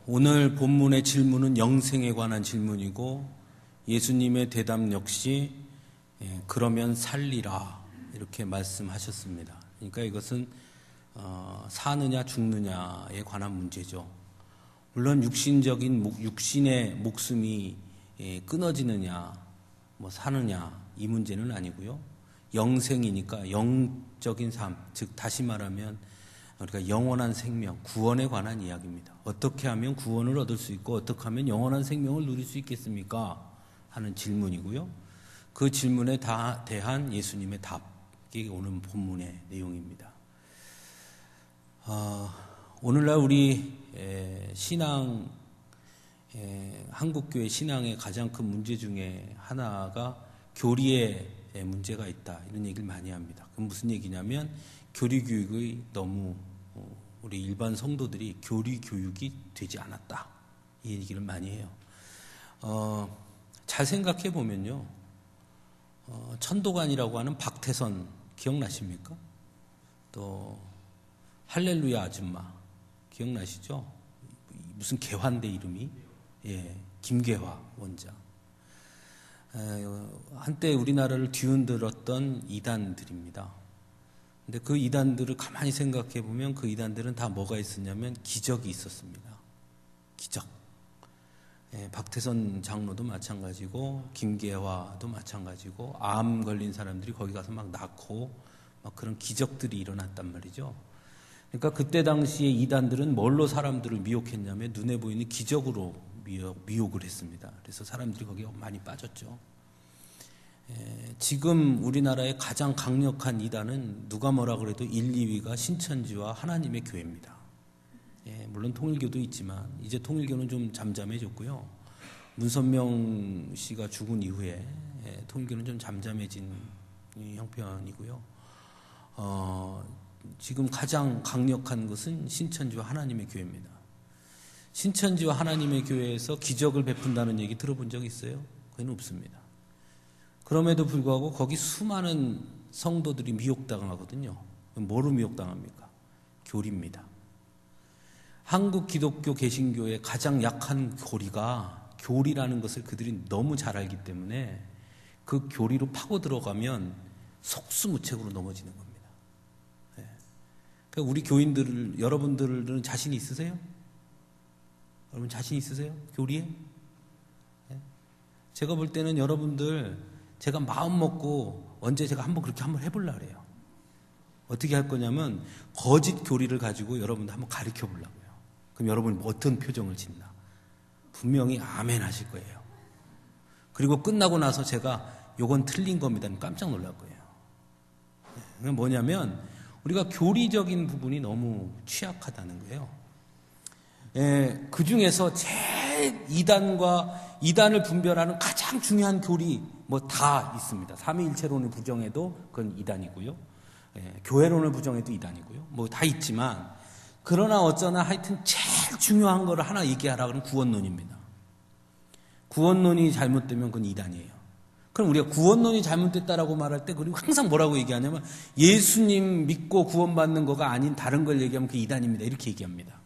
오늘 본문의 질문은 영생에 관한 질문이고 예수님의 대답 역시 그러면 살리라 이렇게 말씀하셨습니다. 그러니까 이것은 사느냐 죽느냐에 관한 문제죠. 물론 육신의 목숨이 끊어지느냐 사느냐 이 문제는 아니고요. 영생이니까 영적인 삶, 즉 다시 말하면 우리가 영원한 생명, 구원에 관한 이야기입니다. 어떻게 하면 구원을 얻을 수 있고 어떻게 하면 영원한 생명을 누릴 수 있겠습니까? 하는 질문이고요. 그 질문에 대한 예수님의 답이 오늘 본문의 내용입니다. 오늘날 우리 신앙, 한국교회 신앙의 가장 큰 문제 중에 하나가 교리에 문제가 있다 이런 얘기를 많이 합니다. 그럼 무슨 얘기냐면 교리 교육이 너무 우리 일반 성도들이 교리 교육이 되지 않았다 이 얘기를 많이 해요. 잘 생각해 보면요, 천도관이라고 하는 박태선 기억나십니까? 또 할렐루야 아줌마 기억나시죠? 무슨 개화인데 이름이 김개화 원장. 한때 우리나라를 뒤흔들었던 이단들입니다. 근데 그 이단들을 가만히 생각해 보면 그 이단들은 다 뭐가 있었냐면 기적이 있었습니다. 기적. 박태선 장로도 마찬가지고 김계화도 마찬가지고 암 걸린 사람들이 거기 가서 막 낳고 막 그런 기적들이 일어났단 말이죠. 그러니까 그때 당시에 이단들은 뭘로 사람들을 미혹했냐면 눈에 보이는 기적으로 미혹을 했습니다. 그래서 사람들이 거기에 많이 빠졌죠. 지금 우리나라의 가장 강력한 이단은 누가 뭐라 그래도 1, 2위가 신천지와 하나님의 교회입니다. 물론 통일교도 있지만 이제 통일교는 좀 잠잠해졌고요. 문선명 씨가 죽은 이후에 통일교는 좀 잠잠해진 형편이고요. 지금 가장 강력한 것은 신천지와 하나님의 교회입니다. 신천지와 하나님의 교회에서 기적을 베푼다는 얘기 들어본 적 있어요? 그건 없습니다. 그럼에도 불구하고 거기 수많은 성도들이 미혹당하거든요. 뭐로 미혹당합니까? 교리입니다. 한국 기독교 개신교의 가장 약한 교리라는 것을 그들이 너무 잘 알기 때문에 그 교리로 파고 들어가면 속수무책으로 넘어지는 겁니다. 그러니까 우리 교인들을, 여러분들은 자신 있으세요? 여러분 자신 있으세요? 교리에? 제가 볼 때는 여러분들 제가 마음 먹고 언제 제가 그렇게 한번 해보려고 그래요. 어떻게 할 거냐면 거짓 교리를 가지고 여러분들 한번 가르쳐 보려고요. 그럼 여러분이 어떤 표정을 짓나? 분명히 아멘 하실 거예요. 그리고 끝나고 나서 제가 요건 틀린 겁니다. 깜짝 놀랄 거예요. 그게 뭐냐면 우리가 교리적인 부분이 너무 취약하다는 거예요. 그 중에서 제일 이단을 분별하는 가장 중요한 교리 다 있습니다. 삼위일체론을 부정해도 그건 이단이고요. 교회론을 부정해도 이단이고요. 다 있지만 그러나 어쩌나 하여튼 제일 중요한 거를 하나 얘기하라 그러면 구원론입니다. 구원론이 잘못되면 그건 이단이에요. 그럼 우리가 구원론이 잘못됐다라고 말할 때 그리고 항상 뭐라고 얘기하냐면 예수님 믿고 구원받는 거가 아닌 다른 걸 얘기하면 그게 이단입니다. 이렇게 얘기합니다.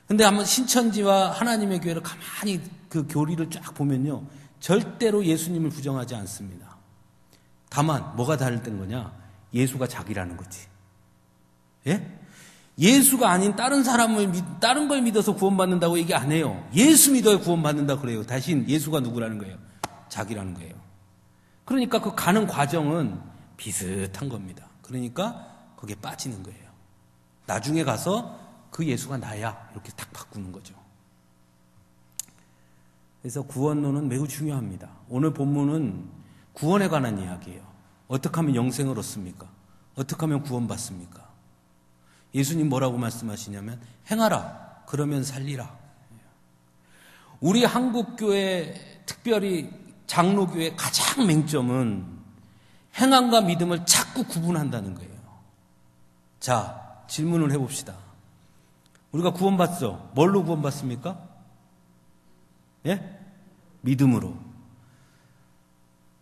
근데 한번 신천지와 하나님의 교회를 가만히 그 교리를 쫙 보면요. 절대로 예수님을 부정하지 않습니다. 다만 뭐가 다를 땐 거냐? 예수가 자기라는 거지. 예수가 아닌 다른 걸 믿어서 구원받는다고 얘기 안 해요. 예수 믿어야 구원받는다 그래요. 대신 예수가 누구라는 거예요? 자기라는 거예요. 그러니까 그 가는 과정은 비슷한 겁니다. 그러니까 거기에 빠지는 거예요. 나중에 가서 그 예수가 나야 이렇게 딱 바꾸는 거죠. 그래서 구원론은 매우 중요합니다. 오늘 본문은 구원에 관한 이야기예요. 어떻게 하면 영생을 얻습니까? 어떻게 하면 구원받습니까? 예수님 뭐라고 말씀하시냐면 행하라 그러면 살리라. 우리 한국교회 특별히 장로교회의 가장 맹점은 행함과 믿음을 자꾸 구분한다는 거예요. 자, 질문을 해봅시다. 우리가 구원받죠? 뭘로 구원받습니까? 믿음으로.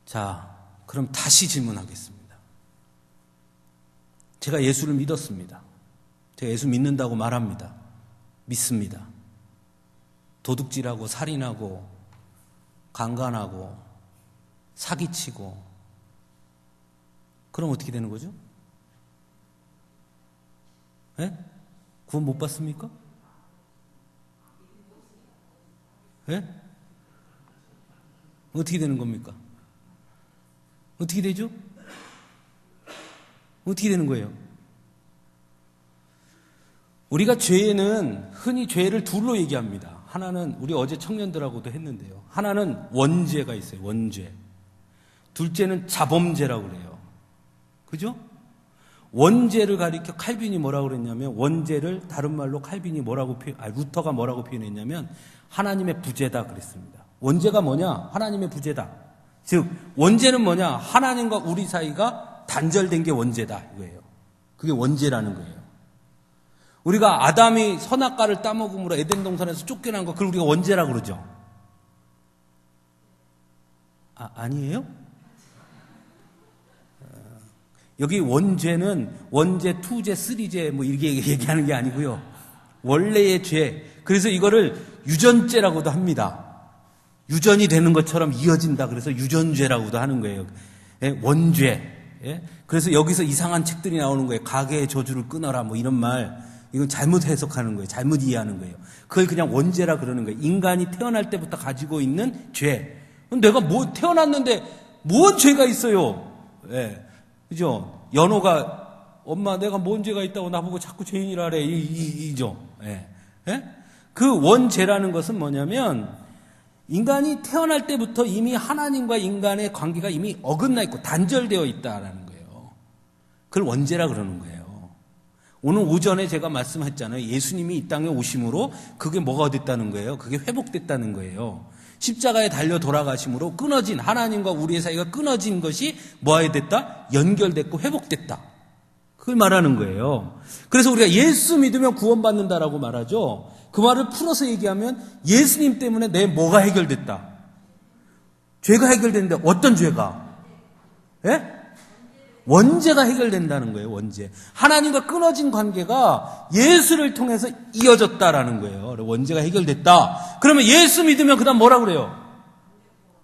자, 그럼 다시 질문하겠습니다. 제가 예수를 믿었습니다. 제가 예수 믿는다고 말합니다. 믿습니다. 도둑질하고 살인하고 강간하고 사기치고 그럼 어떻게 되는 거죠? 예? 구원 못 받습니까? 예? 어떻게 되는 겁니까? 어떻게 되죠? 어떻게 되는 거예요? 우리가 죄는 흔히 죄를 둘로 얘기합니다. 하나는 우리 어제 청년들하고도 했는데요. 하나는 원죄가 있어요. 원죄. 둘째는 자범죄라고 그래요. 그죠? 원죄를 가리켜 칼빈이 뭐라고 그랬냐면 원죄를 다른 말로 칼빈이 루터가 뭐라고 표현했냐면 하나님의 부재다 그랬습니다. 원죄가 뭐냐? 하나님의 부재다. 즉 원죄는 뭐냐? 하나님과 우리 사이가 단절된 게 원죄다 이거예요. 그게 원죄라는 거예요. 우리가 아담이 선악과를 따먹음으로 에덴 동산에서 쫓겨난 거 그걸 우리가 원죄라고 그러죠. 아니에요? 여기 원죄는 원죄, 투죄, 쓰리죄 뭐 이렇게 얘기하는 게 아니고요. 원래의 죄. 그래서 이거를 유전죄라고도 합니다. 유전이 되는 것처럼 이어진다. 그래서 유전죄라고도 하는 거예요. 예? 원죄. 예? 그래서 여기서 이상한 책들이 나오는 거예요. 가계의 저주를 끊어라 뭐 이런 말. 이건 잘못 해석하는 거예요. 잘못 이해하는 거예요. 그걸 그냥 원죄라 그러는 거예요. 인간이 태어날 때부터 가지고 있는 죄. 내가 태어났는데 뭔 죄가 있어요. 예. 그죠? 연호가 엄마 내가 뭔 죄가 있다고 나보고 자꾸 죄인이라 그래. 이죠. 예. 예? 그 원죄라는 것은 뭐냐면 인간이 태어날 때부터 이미 하나님과 인간의 관계가 이미 어긋나 있고 단절되어 있다라는 거예요. 그걸 원죄라 그러는 거예요. 오늘 오전에 제가 말씀했잖아요. 예수님이 이 땅에 오심으로 그게 뭐가 됐다는 거예요? 그게 회복됐다는 거예요. 십자가에 달려 돌아가심으로 끊어진 하나님과 우리의 사이가 끊어진 것이 뭐가 됐다? 연결됐고 회복됐다. 그걸 말하는 거예요. 그래서 우리가 예수 믿으면 구원받는다라고 말하죠. 그 말을 풀어서 얘기하면 예수님 때문에 내 뭐가 해결됐다. 죄가 해결됐는데 어떤 죄가? 예? 원죄가 해결된다는 거예요. 원죄. 하나님과 끊어진 관계가 예수를 통해서 이어졌다라는 거예요. 원죄가 해결됐다. 그러면 예수 믿으면 그다음 뭐라 그래요?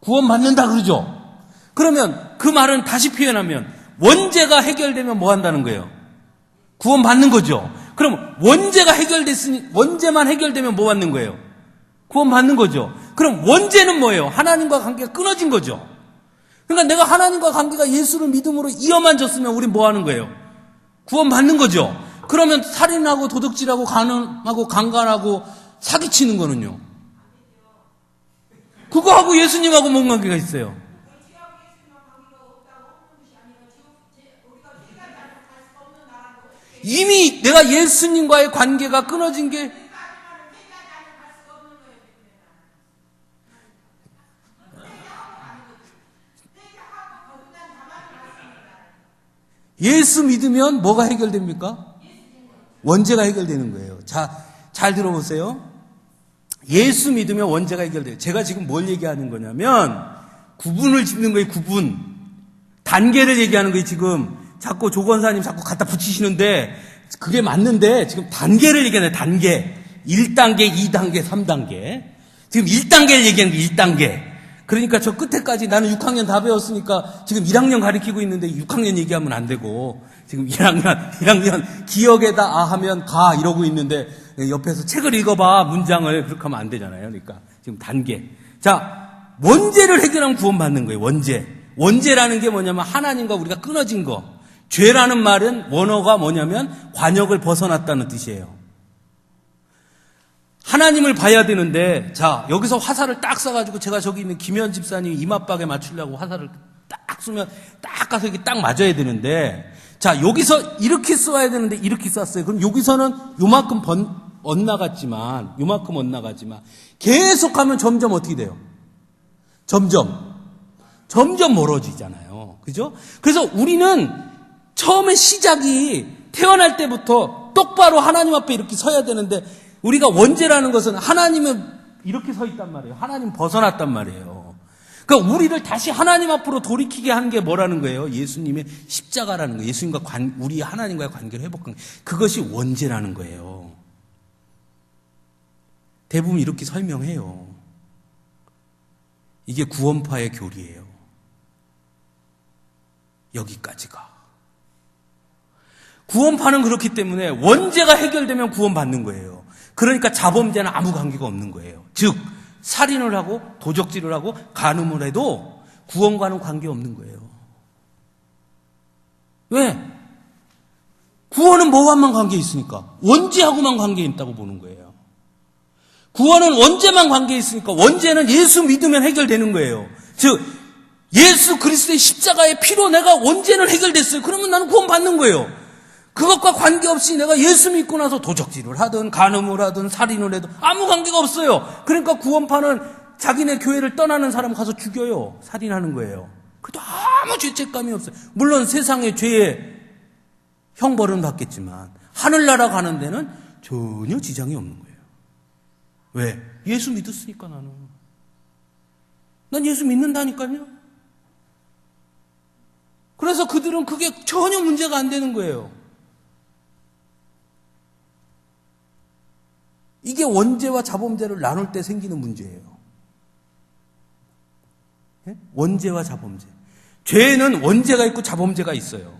구원받는다 그러죠. 그러면 그 말은 다시 표현하면 원죄가 해결되면 뭐 한다는 거예요? 구원받는 거죠. 그럼 원죄가 해결됐으니 원죄만 해결되면 뭐 받는 거예요? 구원받는 거죠. 그럼 원죄는 뭐예요? 하나님과 관계가 끊어진 거죠. 그러니까 내가 하나님과 관계가 예수를 믿음으로 이어만 졌으면 우린 뭐 하는 거예요? 구원받는 거죠. 그러면 살인하고 도둑질하고 간음하고 강간하고 사기치는 거는요? 그거하고 예수님하고 뭔 관계가 있어요? 이미 내가 예수님과의 관계가 끊어진 게 예수 믿으면 뭐가 해결됩니까? 원죄가 해결되는 거예요. 자, 잘 들어보세요. 예수 믿으면 원죄가 해결돼요. 제가 지금 뭘 얘기하는 거냐면 구분을 짓는 거예요. 구분. 단계를 얘기하는 거예요. 지금 자꾸 조 권사님 자꾸 갖다 붙이시는데 그게 맞는데 지금 단계를 얘기하는 거예요. 단계. 1단계, 2단계, 3단계. 지금 1단계를 얘기하는 거예요. 1단계. 그러니까 저 끝에까지 나는 6학년 다 배웠으니까 지금 1학년 가르치고 있는데 6학년 얘기하면 안 되고 지금 1학년 기억에다 아 하면 가 이러고 있는데 옆에서 책을 읽어봐 문장을 그렇게 하면 안 되잖아요. 그러니까 지금 단계. 자, 원죄를 해결하면 구원받는 거예요. 원죄. 원죄라는 게 뭐냐면 하나님과 우리가 끊어진 거. 죄라는 말은 원어가 뭐냐면 관역을 벗어났다는 뜻이에요. 하나님을 봐야 되는데, 자, 여기서 화살을 딱 쏴가지고 제가 저기 있는 김현 집사님 이마박에 맞추려고 화살을 딱 쏘면 딱 가서 이게 딱 맞아야 되는데, 자, 여기서 이렇게 쏘아야 되는데 이렇게 쐈어요. 그럼 여기서는 요만큼 엇나갔지만, 계속하면 점점 어떻게 돼요? 점점 멀어지잖아요. 그죠? 그래서 우리는 처음에 시작이 태어날 때부터 똑바로 하나님 앞에 이렇게 서야 되는데, 우리가 원죄라는 것은 하나님은 이렇게 서 있단 말이에요. 하나님 벗어났단 말이에요. 그러니까 우리를 다시 하나님 앞으로 돌이키게 한 게 뭐라는 거예요? 예수님의 십자가라는 거예요. 예수님과 우리 하나님과의 관계를 회복한 거예요. 그것이 원죄라는 거예요. 대부분 이렇게 설명해요. 이게 구원파의 교리예요. 여기까지가. 구원파는 그렇기 때문에 원죄가 해결되면 구원받는 거예요. 그러니까 자범죄는 아무 관계가 없는 거예요. 즉 살인을 하고 도적질을 하고 간음을 해도 구원과는 관계없는 거예요. 왜? 구원은 뭐와만 관계 있으니까 원죄하고만 관계 있다고 보는 거예요. 구원은 원죄만 관계 있으니까 원죄는 예수 믿으면 해결되는 거예요. 즉 예수 그리스도의 십자가의 피로 내가 원죄는 해결됐어요. 그러면 나는 구원받는 거예요. 그것과 관계없이 내가 예수 믿고 나서 도적질을 하든 간음을 하든 살인을 해도 아무 관계가 없어요. 그러니까 구원파는 자기네 교회를 떠나는 사람 가서 죽여요. 살인하는 거예요. 그래도 아무 죄책감이 없어요. 물론 세상의 죄의 형벌은 받겠지만 하늘나라 가는 데는 전혀 지장이 없는 거예요. 왜? 예수 믿었으니까 나는. 난 예수 믿는다니까요. 그래서 그들은 그게 전혀 문제가 안 되는 거예요. 이게 원죄와 자범죄를 나눌 때 생기는 문제예요. 원죄와 자범죄. 죄에는 원죄가 있고 자범죄가 있어요.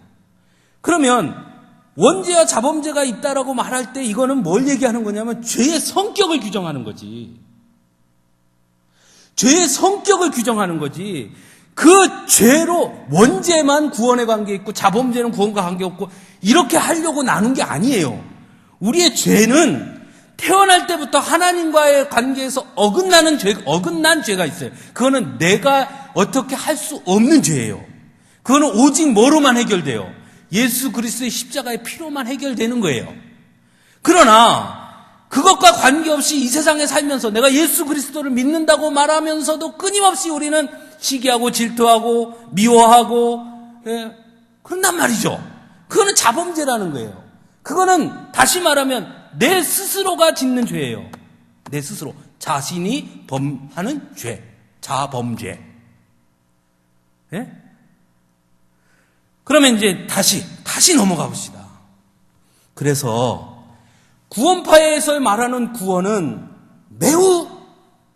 그러면 원죄와 자범죄가 있다라고 말할 때 이거는 뭘 얘기하는 거냐면 죄의 성격을 규정하는 거지. 죄의 성격을 규정하는 거지. 그 죄로 원죄만 구원에 관계 있고 자범죄는 구원과 관계 없고 이렇게 하려고 나눈 게 아니에요. 우리의 죄는 태어날 때부터 하나님과의 관계에서 어긋난 죄가 있어요. 그거는 내가 어떻게 할 수 없는 죄예요. 그거는 오직 뭐로만 해결돼요? 예수 그리스도의 십자가의 피로만 해결되는 거예요. 그러나 그것과 관계없이 이 세상에 살면서 내가 예수 그리스도를 믿는다고 말하면서도 끊임없이 우리는 시기하고 질투하고 미워하고 그런단 말이죠. 그거는 자범죄라는 거예요. 그거는 다시 말하면 내 스스로가 짓는 죄예요. 내 스스로 자신이 범하는 죄, 자범죄. 예? 그러면 이제 다시 넘어가 봅시다. 그래서 구원파에서 말하는 구원은 매우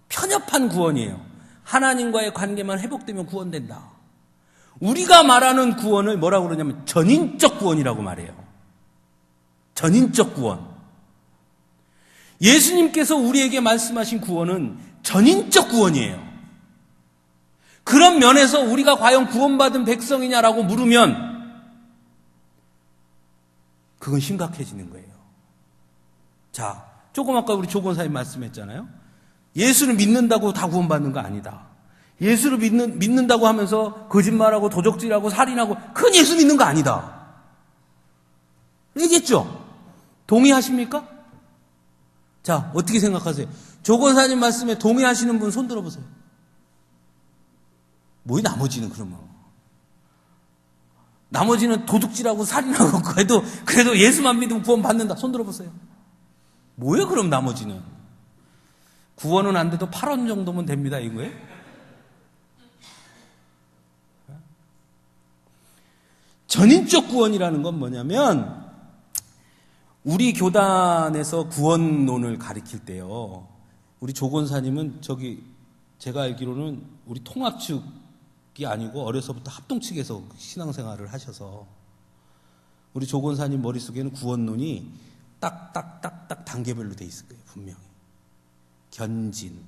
편협한 구원이에요. 하나님과의 관계만 회복되면 구원된다. 우리가 말하는 구원을 뭐라고 그러냐면 전인적 구원이라고 말해요. 전인적 구원. 예수님께서 우리에게 말씀하신 구원은 전인적 구원이에요. 그런 면에서 우리가 과연 구원받은 백성이냐라고 물으면 그건 심각해지는 거예요. 자, 조금 아까 우리 조건사님 말씀했잖아요. 예수를 믿는다고 다 구원받는 거 아니다. 예수를 믿는다고 하면서 거짓말하고 도적질하고 살인하고 그건 예수 믿는 거 아니다. 얘기했죠? 동의하십니까? 자, 어떻게 생각하세요? 조건사님 말씀에 동의하시는 분 손 들어보세요. 뭐이 나머지는 그러면? 나머지는 도둑질하고 살인하고 그래도 예수만 믿으면 구원 받는다. 손 들어보세요. 뭐예요 그럼 나머지는? 구원은 안 돼도 8원 정도면 됩니다 이거예요? 전인적 구원이라는 건 뭐냐면 우리 교단에서 구원론을 가리킬 때요. 우리 조건사님은 제가 알기로는 우리 통합 측이 아니고 어려서부터 합동 측에서 신앙생활을 하셔서 우리 조건사님 머릿속에는 구원론이 딱딱딱딱 단계별로 돼 있을 거예요. 분명히. 견진,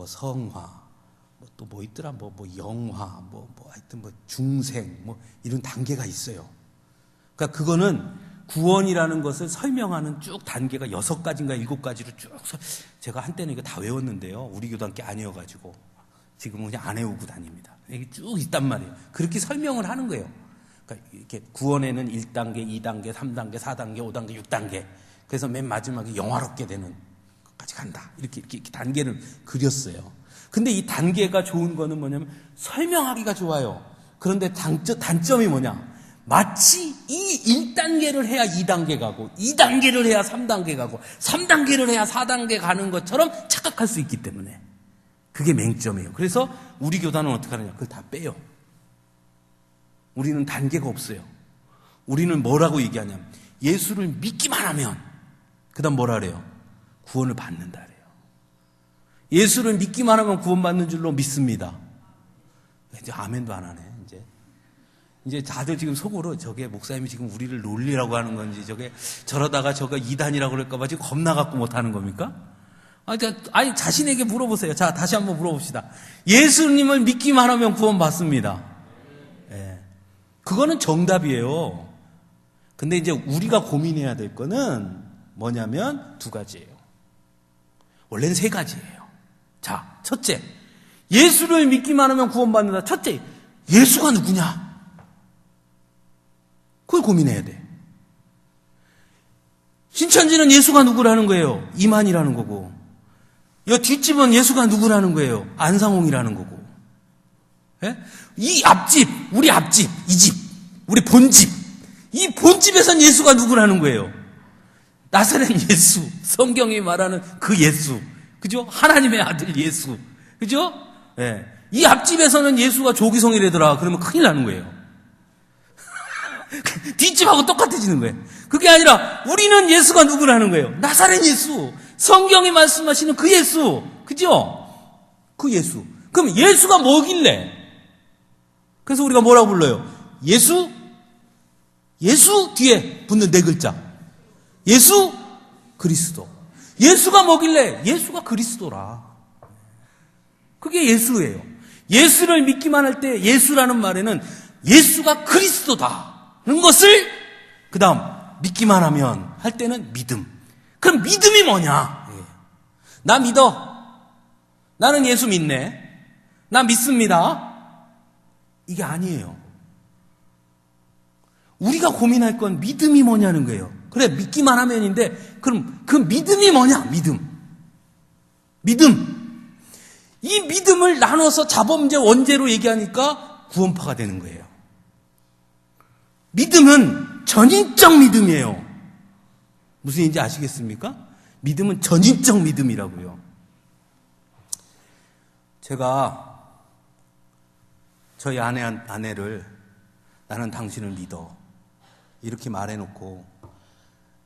성화, 또 뭐 있더라, 영화, 하여튼 중생, 이런 단계가 있어요. 그러니까 그거는 구원이라는 것을 설명하는 쭉 단계가 6가지인가 7가지로 쭉 제가 한때는 이거 다 외웠는데요. 우리 교단께 아니어가지고 지금은 그냥 안 외우고 다닙니다. 이게 쭉 있단 말이에요. 그렇게 설명을 하는 거예요. 그러니까 이렇게 구원에는 1단계, 2단계, 3단계, 4단계, 5단계, 6단계. 그래서 맨 마지막에 영화롭게 되는 것까지 간다. 이렇게 단계를 그렸어요. 근데 이 단계가 좋은 거는 뭐냐면 설명하기가 좋아요. 그런데 단점이 뭐냐? 마치 이 1단계를 해야 2단계 가고 2단계를 해야 3단계 가고 3단계를 해야 4단계 가는 것처럼 착각할 수 있기 때문에 그게 맹점이에요. 그래서 우리 교단은 어떻게 하느냐? 그걸 다 빼요. 우리는 단계가 없어요. 우리는 뭐라고 얘기하냐면 예수를 믿기만 하면 그 다음 뭐라 그래요? 구원을 받는다 그래요. 예수를 믿기만 하면 구원받는 줄로 믿습니다. 이제 아멘도 안 하네. 이제 다들 지금 속으로 저게 목사님이 지금 우리를 놀리라고 하는 건지 저러다가 저거 이단이라고 그럴까봐 지금 겁나갖고 못하는 겁니까? 아니 자신에게 물어보세요. 자, 다시 한번 물어봅시다. 예수님을 믿기만 하면 구원받습니다. 예. 그거는 정답이에요. 근데 이제 우리가 고민해야 될 거는 뭐냐면 두 가지예요. 원래는 세 가지예요. 자, 첫째, 예수를 믿기만 하면 구원받는다. 첫째, 예수가 누구냐? 그걸 고민해야 돼. 신천지는 예수가 누구라는 거예요? 이만이라는 거고. 이 뒷집은 예수가 누구라는 거예요? 안상홍이라는 거고. 예? 이 앞집, 우리 앞집, 이 집, 우리 본집, 이 본집에선 예수가 누구라는 거예요? 나사렛 예수, 성경이 말하는 그 예수, 그죠? 하나님의 아들 예수, 그죠? 예. 이 앞집에서는 예수가 조기성이라더라. 그러면 큰일 나는 거예요. 뒷집하고 똑같아지는 거예요. 그게 아니라 우리는 예수가 누구라는 거예요? 나사렛 예수, 성경이 말씀하시는 그 예수, 그죠? 그 예수. 그럼 예수가 뭐길래? 그래서 우리가 뭐라고 불러요? 예수 뒤에 붙는 네 글자. 예수 그리스도. 예수가 뭐길래? 예수가 그리스도라. 그게 예수예요. 예수를 믿기만 할 때 예수라는 말에는 예수가 그리스도다는 것을 그 다음 믿기만 하면 할 때는 믿음. 그럼 믿음이 뭐냐? 나 믿어. 나는 예수 믿네. 나 믿습니다. 이게 아니에요. 우리가 고민할 건 믿음이 뭐냐는 거예요. 그래, 믿기만 하면인데, 그럼 그 믿음이 뭐냐? 믿음. 이 믿음을 나눠서 자범제 원제로 얘기하니까 구원파가 되는 거예요. 믿음은 전인적 믿음이에요. 무슨 얘기인지 아시겠습니까? 믿음은 전인적 믿음이라고요. 제가 저희 아내를 나는 당신을 믿어 이렇게 말해놓고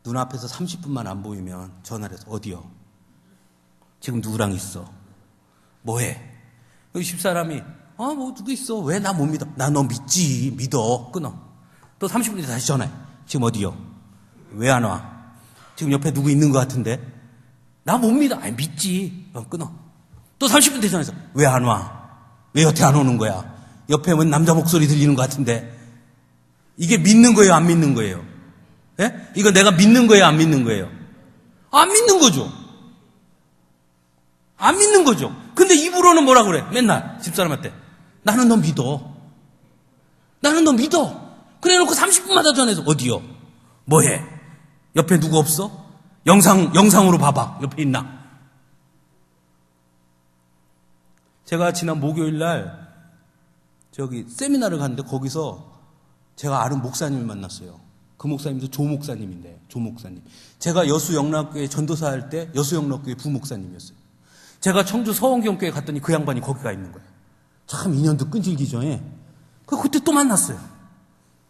눈앞에서 30분만 안 보이면 전화를 해서 어디요? 지금 누구랑 있어? 뭐해? 여기 집사람이 뭐 누구 있어? 왜 나 못 믿어? 나 너 믿지. 믿어. 끊어. 또 30분 뒤에 다시 전화해. 지금 어디요? 왜 안 와? 지금 옆에 누구 있는 것 같은데? 나 못 믿어. 아니 믿지. 끊어. 또 30분 뒤에 전화해서 왜 안 와? 왜 여태 안 오는 거야? 옆에 웬 남자 목소리 들리는 것 같은데? 이게 믿는 거예요? 안 믿는 거예요? 예? 이거 내가 믿는 거예요? 안 믿는 거예요? 안 믿는 거죠. 안 믿는 거죠. 근데 입으로는 뭐라 그래? 맨날 집사람한테 나는 너 믿어. 나는 너 믿어. 그래 놓고 30분마다 전화해서 어디요? 뭐해? 옆에 누구 없어? 영상으로 봐봐. 옆에 있나? 제가 지난 목요일 날 세미나를 갔는데 거기서 제가 아는 목사님을 만났어요. 그 목사님도 조 목사님인데, 조 목사님. 제가 여수영락교회 전도사 할 때 여수영락교회 부목사님이었어요. 제가 청주 서원경교회 갔더니 그 양반이 거기가 있는 거예요. 참 인연도 끈질기 전에. 그때 또 만났어요.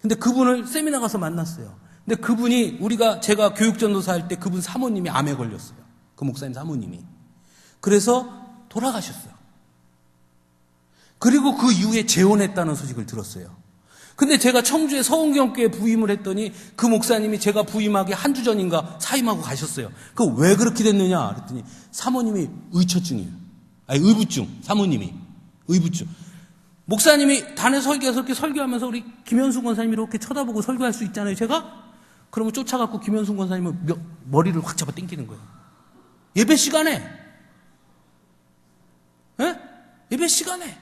근데 그분을 세미나 가서 만났어요. 근데 그분이 제가 교육전도사 할 때 그분 사모님이 암에 걸렸어요. 그 목사님 사모님이. 그래서 돌아가셨어요. 그리고 그 이후에 재혼했다는 소식을 들었어요. 근데 제가 청주에 서원경교회 부임을 했더니 그 목사님이 제가 부임하기 한 주 전인가 사임하고 가셨어요. 그 왜 그렇게 됐느냐 그랬더니 사모님이 의처증이에요. 의부증. 사모님이 의부증. 목사님이 단에 설교해서 이렇게 설교하면서 우리 김현수 권사님이 이렇게 쳐다보고 설교할 수 있잖아요. 제가 그러면 쫓아갖고 김현수 권사님은 머리를 확 잡아 당기는 거예요. 예배 시간에. 예? 예배 시간에.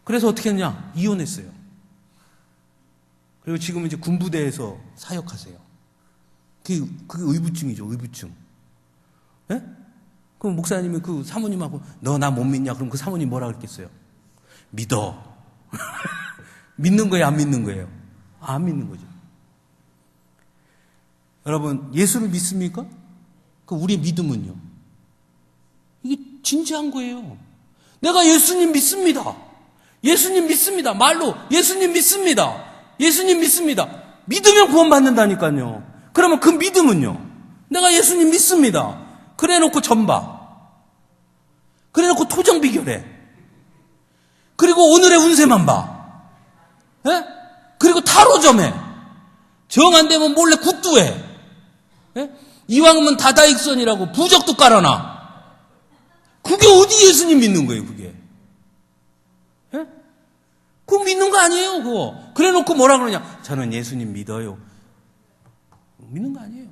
그래서 어떻게 했냐? 이혼했어요. 그리고 지금은 이제 군부대에서 사역하세요. 그게 의부증이죠, 의부증. 예? 그럼 목사님이 그 사모님하고 너 나 못 믿냐? 그럼 그 사모님 뭐라 그랬겠어요? 믿어. 믿는 거예요, 안 믿는 거예요? 안 믿는 거죠. 여러분, 예수를 믿습니까? 우리의 믿음은요. 이게 진지한 거예요. 내가 예수님 믿습니다. 예수님 믿습니다. 말로 예수님 믿습니다. 예수님 믿습니다. 믿으면 구원받는다니까요. 그러면 그 믿음은요. 내가 예수님 믿습니다. 그래 놓고 전봐. 그래놓고 토정 비결해. 그리고 오늘의 운세만 봐. 예? 그리고 타로점 해. 정 안 되면 몰래 굿도 해. 예? 이왕이면 다다익선이라고 부적도 깔아놔. 그게 어디 예수님 믿는 거예요, 그게? 예? 그거 믿는 거 아니에요, 그거. 그래 놓고 뭐라 그러냐? 저는 예수님 믿어요. 믿는 거 아니에요.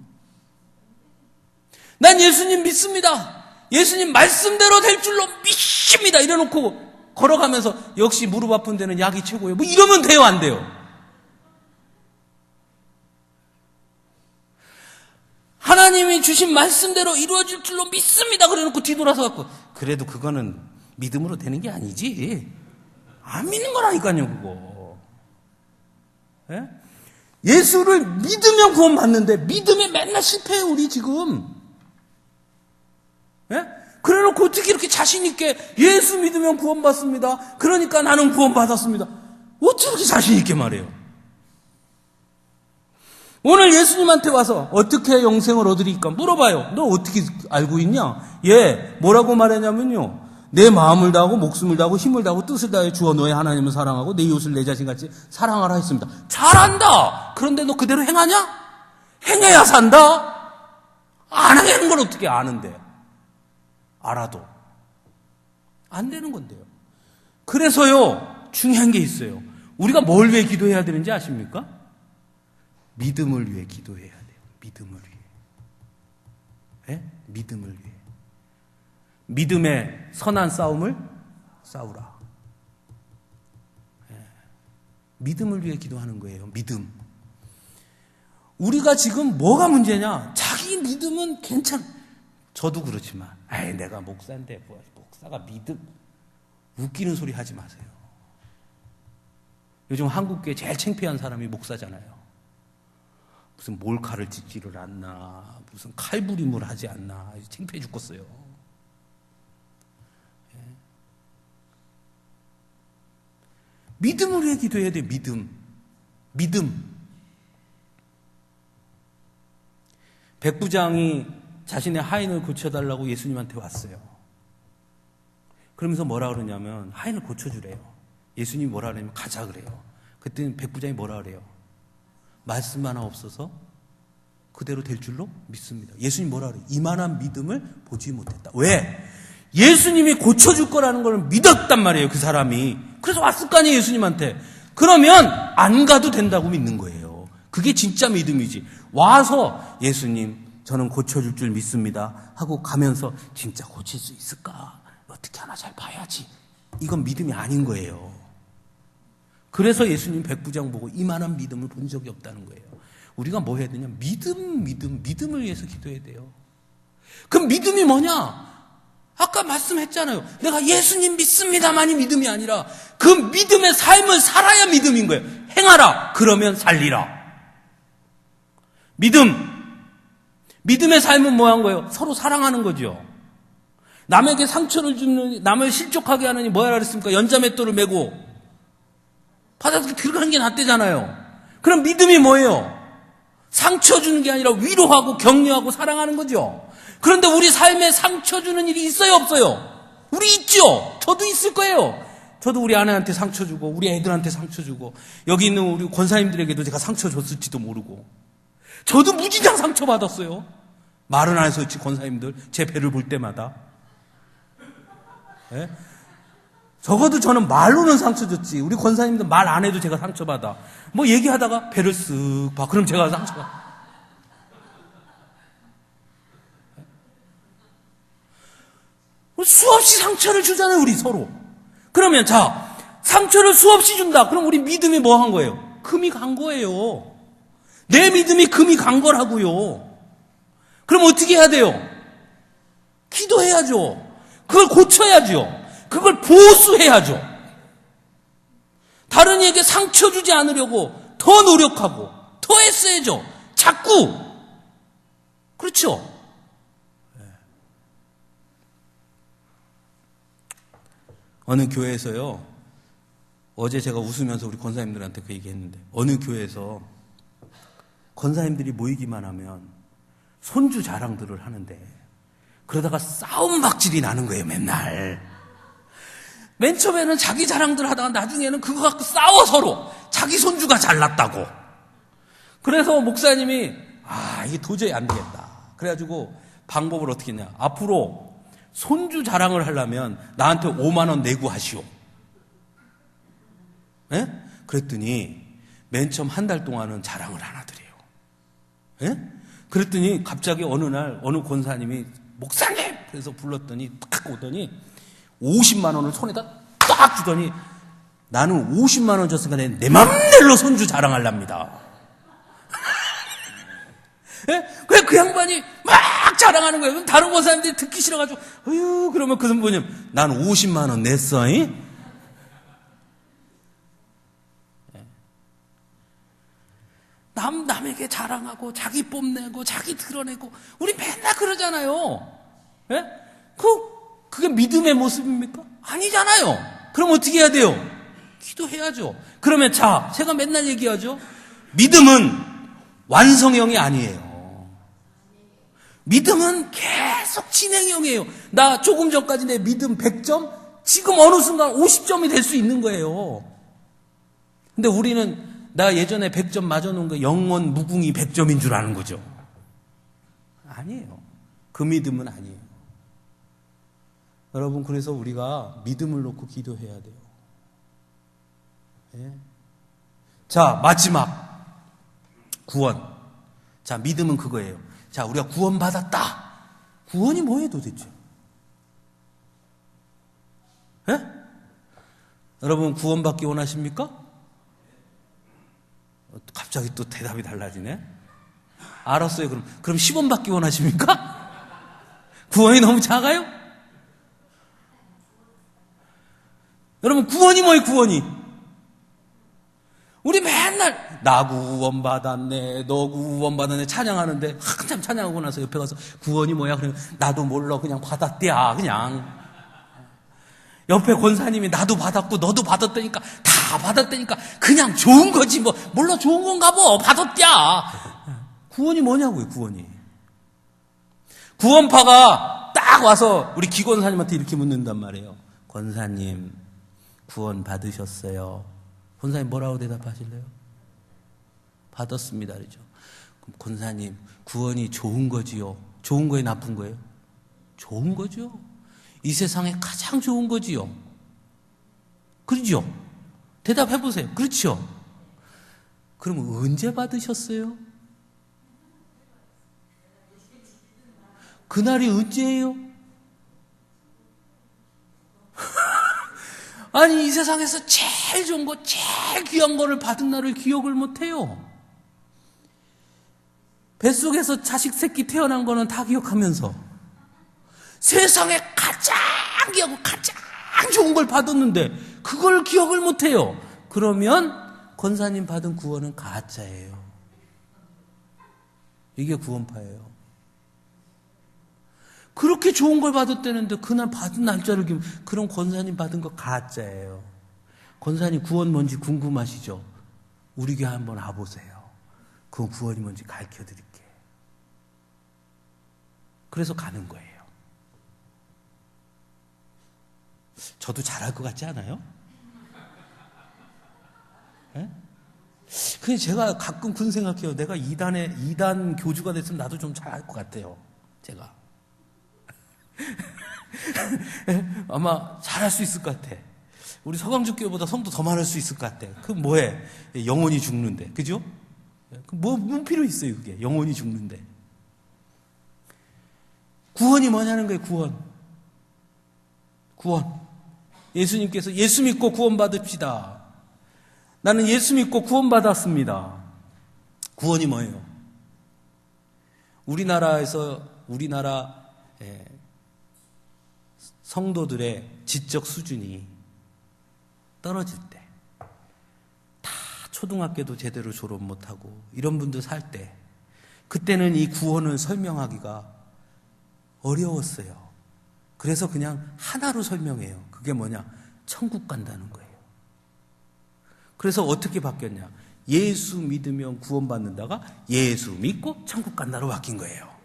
난 예수님 믿습니다. 예수님 말씀대로 될 줄로 믿습니다. 이래 놓고 걸어가면서 역시 무릎 아픈 데는 약이 최고예요. 뭐 이러면 돼요, 안 돼요? 하나님이 주신 말씀대로 이루어질 줄로 믿습니다. 그래 놓고 뒤돌아서 갖고 그래도 그거는 믿음으로 되는 게 아니지. 안 믿는 거라니까요, 그거. 예? 예수를 믿으면 구원받는데 믿음에 맨날 실패해요, 우리 지금. 예? 그래 놓고 어떻게 이렇게 자신있게 예수 믿으면 구원받습니다. 그러니까 나는 구원받았습니다. 어떻게 이렇게 자신있게 말해요? 오늘 예수님한테 와서 어떻게 영생을 얻으리까 물어봐요. 너 어떻게 알고 있냐? 예, 뭐라고 말했냐면요. 내 마음을 다하고 목숨을 다하고 힘을 다하고 뜻을 다해 주어 너의 하나님을 사랑하고 내 이웃을 내 자신같이 사랑하라 했습니다. 잘한다. 그런데 너 그대로 행하냐? 행해야 산다. 안 하는 걸 어떻게 아는데? 알아도 안 되는 건데요. 그래서요, 중요한 게 있어요. 우리가 뭘 위해 기도해야 되는지 아십니까? 믿음을 위해 기도해야 돼요. 믿음을 위해. 예? 믿음을 위해. 믿음의 선한 싸움을 싸우라. 예. 믿음을 위해 기도하는 거예요. 믿음. 우리가 지금 뭐가 문제냐? 자기 믿음은 저도 그렇지만, 내가 목사인데, 목사가 믿음. 웃기는 소리 하지 마세요. 요즘 한국교회 제일 창피한 사람이 목사잖아요. 무슨 몰카를 찍지를 않나, 무슨 칼부림을 하지 않나, 창피해 죽겠어요. 예. 믿음을 위해 기도해야 돼요, 믿음. 백부장이 자신의 하인을 고쳐달라고 예수님한테 왔어요. 그러면서 뭐라 그러냐면, 하인을 고쳐주래요. 예수님이 뭐라 그러냐면, 가자 그래요. 그때는 백부장이 뭐라 그래요? 말씀 하나 없어서 그대로 될 줄로 믿습니다. 예수님 뭐라 그래요? 이만한 믿음을 보지 못했다. 왜? 예수님이 고쳐줄 거라는 걸 믿었단 말이에요, 그 사람이. 그래서 왔을 거 아니에요, 예수님한테. 그러면 안 가도 된다고 믿는 거예요. 그게 진짜 믿음이지. 와서 예수님, 저는 고쳐줄 줄 믿습니다 하고 가면서 진짜 고칠 수 있을까? 어떻게 하나 잘 봐야지. 이건 믿음이 아닌 거예요. 그래서 예수님 백부장 보고 이만한 믿음을 본 적이 없다는 거예요. 우리가 뭐 해야 되냐? 믿음을 위해서 기도해야 돼요. 그럼 믿음이 뭐냐? 아까 말씀했잖아요. 내가 예수님 믿습니다만이 믿음이 아니라 그 믿음의 삶을 살아야 믿음인 거예요. 행하라. 그러면 살리라. 믿음의 삶은 뭐 한 거예요? 서로 사랑하는 거죠. 남에게 상처를 주는, 남을 실족하게 하느니 뭐라 그랬습니까? 연자맷돌을 메고 바닥에 들어가는 게 낫대잖아요. 그럼 믿음이 뭐예요? 상처 주는 게 아니라 위로하고 격려하고 사랑하는 거죠. 그런데 우리 삶에 상처 주는 일이 있어요, 없어요? 우리 있죠. 저도 있을 거예요. 저도 우리 아내한테 상처 주고 우리 애들한테 상처 주고 여기 있는 우리 권사님들에게도 제가 상처 줬을지도 모르고 저도 무지장 상처 받았어요. 말은 안 해서 그렇지, 권사님들 제 배를 볼 때마다. 예? 적어도 저는 말로는 상처 줬지. 우리 권사님들 말 안 해도 제가 상처받아. 뭐 얘기하다가 배를 쓱 봐. 그럼 제가 상처받아. 수없이 상처를 주잖아요, 우리 서로. 그러면 자, 상처를 수없이 준다. 그럼 우리 믿음이 뭐 한 거예요? 금이 간 거예요. 내 믿음이 금이 간 거라고요. 그럼 어떻게 해야 돼요? 기도해야죠. 그걸 고쳐야죠. 그걸 보수해야죠. 다른 이에게 상처 주지 않으려고 더 노력하고 더 애써야죠. 자꾸. 그렇죠? 어느 교회에서요, 어제 제가 웃으면서 우리 권사님들한테 그 얘기했는데, 어느 교회에서 권사님들이 모이기만 하면 손주 자랑들을 하는데, 그러다가 싸움박질이 나는 거예요, 맨날. 맨 처음에는 자기 자랑들 하다가 나중에는 그거 갖고 싸워 서로. 자기 손주가 잘났다고. 그래서 목사님이 이게 도저히 안 되겠다. 그래가지고 방법을 어떻게 했냐. 앞으로 손주 자랑을 하려면 나한테 5만 원 내고 하시오. 예? 그랬더니 맨 처음 한 달 동안은 자랑을 안 하더래요. 예? 그랬더니 갑자기 어느 날 어느 권사님이 목사님! 그래서 불렀더니 딱 오더니 50만 원을 손에다 딱 주더니 나는 50만 원 줬으니까 내 맘대로 손주 자랑하랍니다. 예? 그래 그 양반이 막 자랑하는 거예요. 그럼 다른 권사님들이 듣기 싫어가지고 어휴 그러면 그 선부님 난 50만 원 냈어. 예? 남에게 자랑하고 자기 뽐내고 자기 드러내고 우리 맨날 그러잖아요. 예? 그게 믿음의 모습입니까? 아니잖아요. 그럼 어떻게 해야 돼요? 기도해야죠. 그러면 제가 맨날 얘기하죠. 믿음은 완성형이 아니에요. 믿음은 계속 진행형이에요. 나 조금 전까지 내 믿음 100점, 지금 어느 순간 50점이 될 수 있는 거예요. 근데 우리는 나 예전에 100점 맞아놓은 거 영원 무궁이 100점인 줄 아는 거죠. 아니에요. 그 믿음은 아니에요. 여러분, 그래서 우리가 믿음을 놓고 기도해야 돼요. 예? 자, 마지막 구원. 자, 믿음은 그거예요. 자, 우리가 구원받았다. 구원이 뭐예요 도대체? 예? 여러분 구원받기 원하십니까? 갑자기 또 대답이 달라지네. 알았어요. 그럼 10원 받기 원하십니까? 구원이 너무 작아요? 여러분 구원이 뭐예요? 구원이 우리 맨날 나 구원받았네 너 구원받았네 찬양하는데 한참 찬양하고 나서 옆에 가서 구원이 뭐야? 그러면 나도 몰라 그냥 받았대야. 그냥 옆에 권사님이 나도 받았고 너도 받았다니까 다 받았다니까 그냥 좋은 거지 뭐 몰라 좋은 건가 뭐 받았대야. 구원이 뭐냐고요. 구원파가 딱 와서 우리 기권사님한테 이렇게 묻는단 말이에요. 권사님 구원 받으셨어요? 권사님 뭐라고 대답하실래요? 받았습니다. 그러죠. 그럼 권사님 구원이 좋은 거지요? 좋은 거예요? 나쁜 거예요? 좋은 거죠. 이 세상에 가장 좋은 거지요. 그렇죠? 대답해 보세요. 그렇죠? 그럼 언제 받으셨어요? 그날이 언제예요? 아니 이 세상에서 제일 좋은 거 제일 귀한 거를 받은 날을 기억을 못해요. 뱃속에서 자식 새끼 태어난 거는 다 기억하면서 세상에 가장 귀하고 가장 좋은 걸 받았는데 그걸 기억을 못해요. 그러면 권사님 받은 구원은 가짜예요. 이게 구원파예요. 그렇게 좋은 걸 받았다는데 그날 받은 날짜를 기억, 그럼 권사님 받은 거 가짜예요. 권사님 구원 뭔지 궁금하시죠? 우리 교회 한번 와보세요. 그 구원이 뭔지 가르쳐 드릴게. 그래서 가는 거예요. 저도 잘할 것 같지 않아요? 예? 근데 제가 가끔 그런 생각해요. 내가 2단 교주가 됐으면 나도 좀 잘할 것 같아요. 제가. 아마 잘할 수 있을 것 같아. 우리 서강주교보다 성도 더 많을 수 있을 것 같아. 그럼 뭐해? 영혼이 죽는데. 그죠? 뭐 필요 있어요, 그게. 영혼이 죽는데. 구원이 뭐냐는 거예요, 구원. 예수님께서 예수 믿고 구원받읍시다. 나는 예수 믿고 구원받았습니다. 구원이 뭐예요? 우리나라 성도들의 지적 수준이 떨어질 때, 다 초등학교도 제대로 졸업 못하고 이런 분들 살 때, 그때는 이 구원을 설명하기가 어려웠어요. 그래서 그냥 하나로 설명해요. 그게 뭐냐? 천국 간다는 거예요. 그래서 어떻게 바뀌었냐? 예수 믿으면 구원받는다가 예수 믿고 천국 간다로 바뀐 거예요.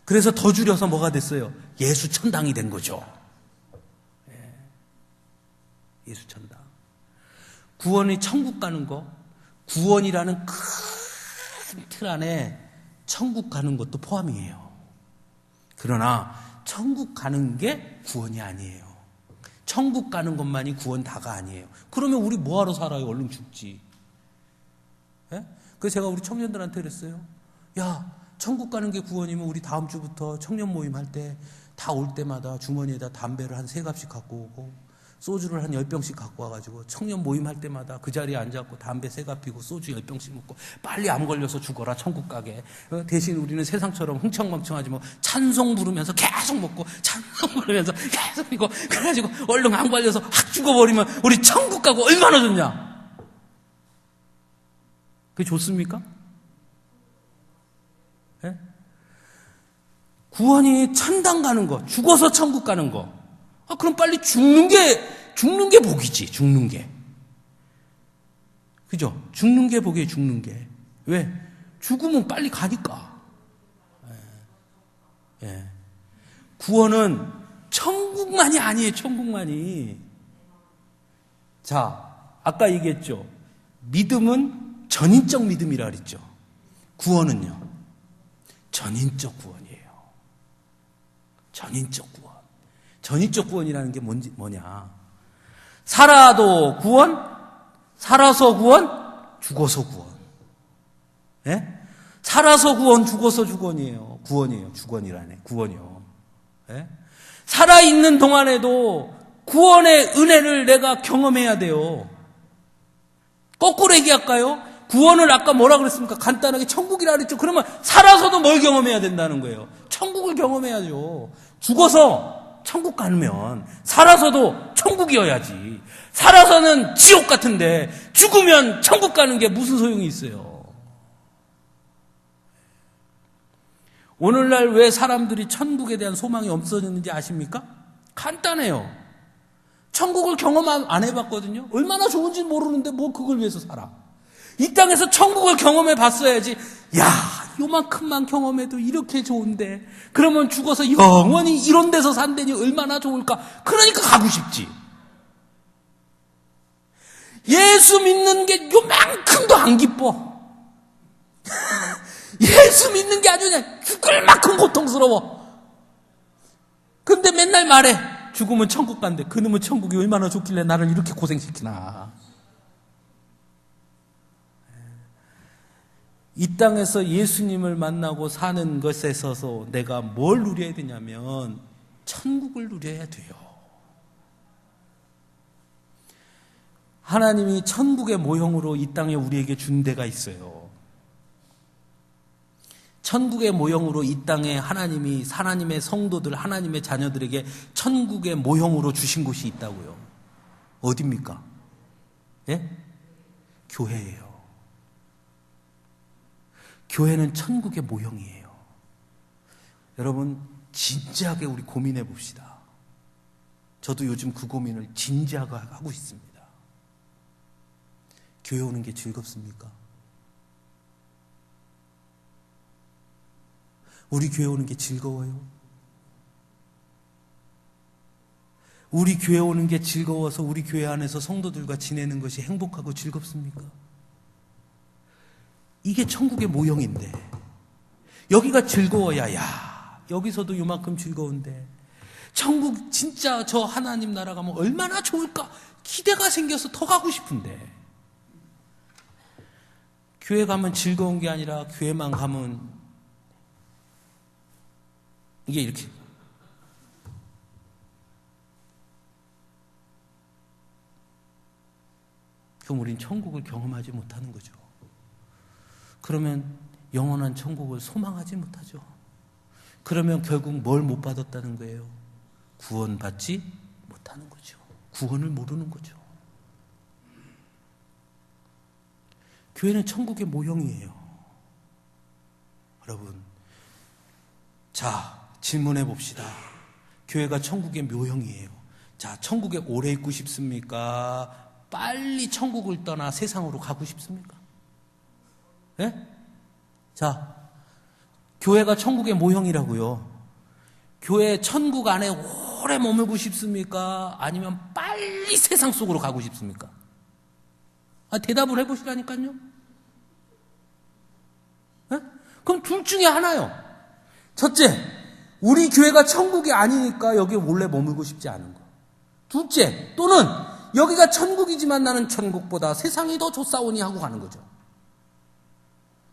그래서 더 줄여서 뭐가 됐어요? 예수천당이 된 거죠. 예수천당. 구원이 천국 가는 거, 구원이라는 큰 틀 안에 천국 가는 것도 포함이에요. 그러나 천국 가는 게 구원이 아니에요. 천국 가는 것만이 구원 다가 아니에요. 그러면 우리 뭐하러 살아요? 얼른 죽지. 예? 그래서 제가 우리 청년들한테 그랬어요. 야, 천국 가는 게 구원이면 우리 다음 주부터 청년 모임 할 때 다 올 때마다 주머니에다 담배를 한 3갑씩 갖고 오고 소주를 한 10병씩 갖고 와가지고 청년 모임 할 때마다 그 자리에 앉아갖고 담배 3갑 피고 소주 10병씩 먹고 빨리 암 걸려서 죽어라 천국 가게. 대신 우리는 세상처럼 흥청망청하지 뭐 찬송 부르면서 계속 먹고 찬송 부르면서 계속 피고 그래가지고 얼른 암 걸려서 확 죽어버리면 우리 천국 가고 얼마나 좋냐. 그게 좋습니까? 네? 구원이 천당 가는 거, 죽어서 천국 가는 거. 그럼 빨리 죽는 게 복이지, 죽는 게. 그죠? 죽는 게 복이에요, 죽는 게. 왜? 죽으면 빨리 가니까. 예. 구원은 천국만이 아니에요, 천국만이. 자, 아까 얘기했죠. 믿음은 전인적 믿음이라 그랬죠. 구원은요, 전인적 구원이에요. 전인적 구원. 전인적 구원이라는 게 뭐냐. 살아도 구원, 살아서 구원, 죽어서 구원. 예? 살아서 구원, 죽어서 구원이에요. 구원이에요. 주권이라네. 구원이요. 예? 살아있는 동안에도 구원의 은혜를 내가 경험해야 돼요. 거꾸로 얘기할까요? 구원을 아까 뭐라 그랬습니까? 간단하게 천국이라 그랬죠. 그러면 살아서도 뭘 경험해야 된다는 거예요? 천국을 경험해야죠. 죽어서 천국 가면 살아서도 천국이어야지. 살아서는 지옥 같은데 죽으면 천국 가는 게 무슨 소용이 있어요? 오늘날 왜 사람들이 천국에 대한 소망이 없어졌는지 아십니까? 간단해요. 천국을 경험 안 해봤거든요. 얼마나 좋은지 모르는데 뭐 그걸 위해서 살아. 이 땅에서 천국을 경험해 봤어야지. 야, 요만큼만 경험해도 이렇게 좋은데 그러면 죽어서 영원히 이런 데서 산다니 얼마나 좋을까. 그러니까 가고 싶지. 예수 믿는 게 요만큼도 안 기뻐. 예수 믿는 게 아주 그냥 죽을 만큼 고통스러워. 근데 맨날 말해. 죽으면 천국 간대. 그놈의 천국이 얼마나 좋길래 나를 이렇게 고생시키나. 이 땅에서 예수님을 만나고 사는 것에 있어서 내가 뭘 누려야 되냐면 천국을 누려야 돼요. 하나님이 천국의 모형으로 이 땅에 우리에게 준 데가 있어요. 천국의 모형으로 이 땅에 하나님이 하나님의 성도들, 하나님의 자녀들에게 천국의 모형으로 주신 곳이 있다고요. 어디입니까? 예? 교회예요. 교회는 천국의 모형이에요. 여러분, 진지하게 우리 고민해 봅시다. 저도 요즘 그 고민을 진지하게 하고 있습니다. 교회 오는 게 즐겁습니까? 우리 교회 오는 게 즐거워요? 우리 교회 오는 게 즐거워서 우리 교회 안에서 성도들과 지내는 것이 행복하고 즐겁습니까? 이게 천국의 모형인데 여기가 즐거워야 야 여기서도 요만큼 즐거운데 천국 진짜 저 하나님 나라 가면 얼마나 좋을까 기대가 생겨서 더 가고 싶은데 교회 가면 즐거운 게 아니라 교회만 가면 이게 이렇게 그럼 우린 천국을 경험하지 못하는 거죠. 그러면 영원한 천국을 소망하지 못하죠. 그러면 결국 뭘 못 받았다는 거예요? 구원받지 못하는 거죠. 구원을 모르는 거죠. 교회는 천국의 모형이에요. 여러분, 자, 질문해 봅시다. 교회가 천국의 모형이에요. 자, 천국에 오래 있고 싶습니까? 빨리 천국을 떠나 세상으로 가고 싶습니까? 예? 자, 교회가 천국의 모형이라고요. 교회 천국 안에 오래 머물고 싶습니까? 아니면 빨리 세상 속으로 가고 싶습니까? 대답을 해보시라니까요. 네? 그럼 둘 중에 하나요. 첫째, 우리 교회가 천국이 아니니까 여기에 몰래 머물고 싶지 않은 거. 둘째, 또는 여기가 천국이지만 나는 천국보다 세상이 더 좋사오니 하고 가는 거죠.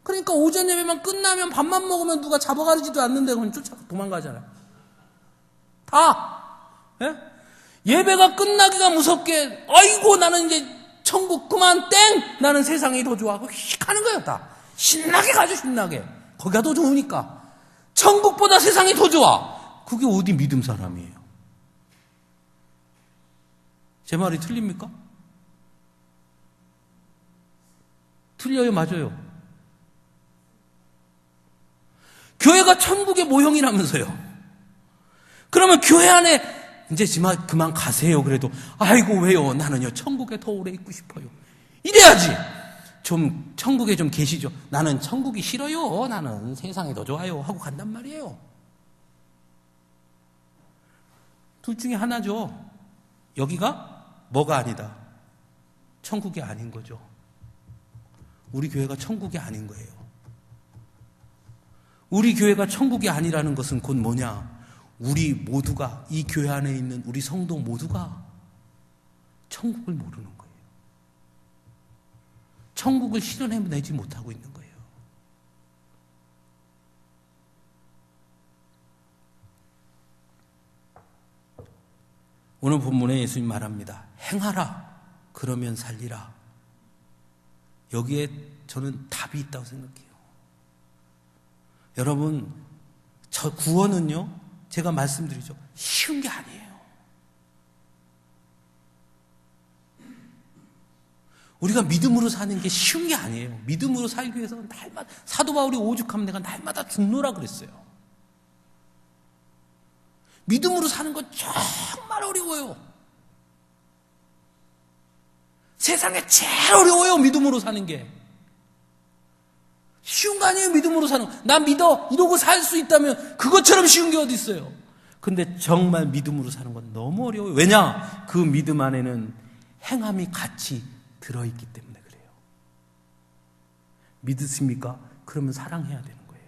그러니까 오전 예배만 끝나면 밥만 먹으면 누가 잡아가지도 않는데 그럼 쫓아 도망가잖아요. 예? 예배가 끝나기가 무섭게 아이고 나는 이제 천국 그만 땡 나는 세상이 더 좋아 휙 하는 거예요. 다 신나게 가죠. 신나게 거기가 더 좋으니까 천국보다 세상이 더 좋아. 그게 어디 믿음 사람이에요. 제 말이 틀립니까? 틀려요? 맞아요? 교회가 천국의 모형이라면서요. 그러면 교회 안에 이제 그만 가세요. 그래도 아이고 왜요? 나는요 천국에 더 오래 있고 싶어요. 이래야지. 좀 천국에 좀 계시죠. 나는 천국이 싫어요. 나는 세상이 더 좋아요. 하고 간단 말이에요. 둘 중에 하나죠. 여기가 뭐가 아니다. 천국이 아닌 거죠. 우리 교회가 천국이 아닌 거예요. 우리 교회가 천국이 아니라는 것은 곧 뭐냐? 우리 모두가 이 교회 안에 있는 우리 성도 모두가 천국을 모르는 거예요. 천국을 실현해내지 못하고 있는 거예요. 오늘 본문에 예수님 말합니다. 행하라. 그러면 살리라. 여기에 저는 답이 있다고 생각해요. 여러분, 저 구원은요, 제가 말씀드리죠. 쉬운 게 아니에요. 우리가 믿음으로 사는 게 쉬운 게 아니에요. 믿음으로 살기 위해서는 날마다, 사도 바울이 오죽하면 내가 날마다 죽노라 그랬어요. 믿음으로 사는 건 정말 어려워요. 세상에 제일 어려워요. 믿음으로 사는 게. 쉬운 거 아니에요. 믿음으로 사는 거. 나 믿어. 이러고 살 수 있다면 그것처럼 쉬운 게 어디 있어요. 근데 정말 믿음으로 사는 건 너무 어려워요. 왜냐? 그 믿음 안에는 행함이 같이 들어있기 때문에 그래요. 믿으십니까? 그러면 사랑해야 되는 거예요.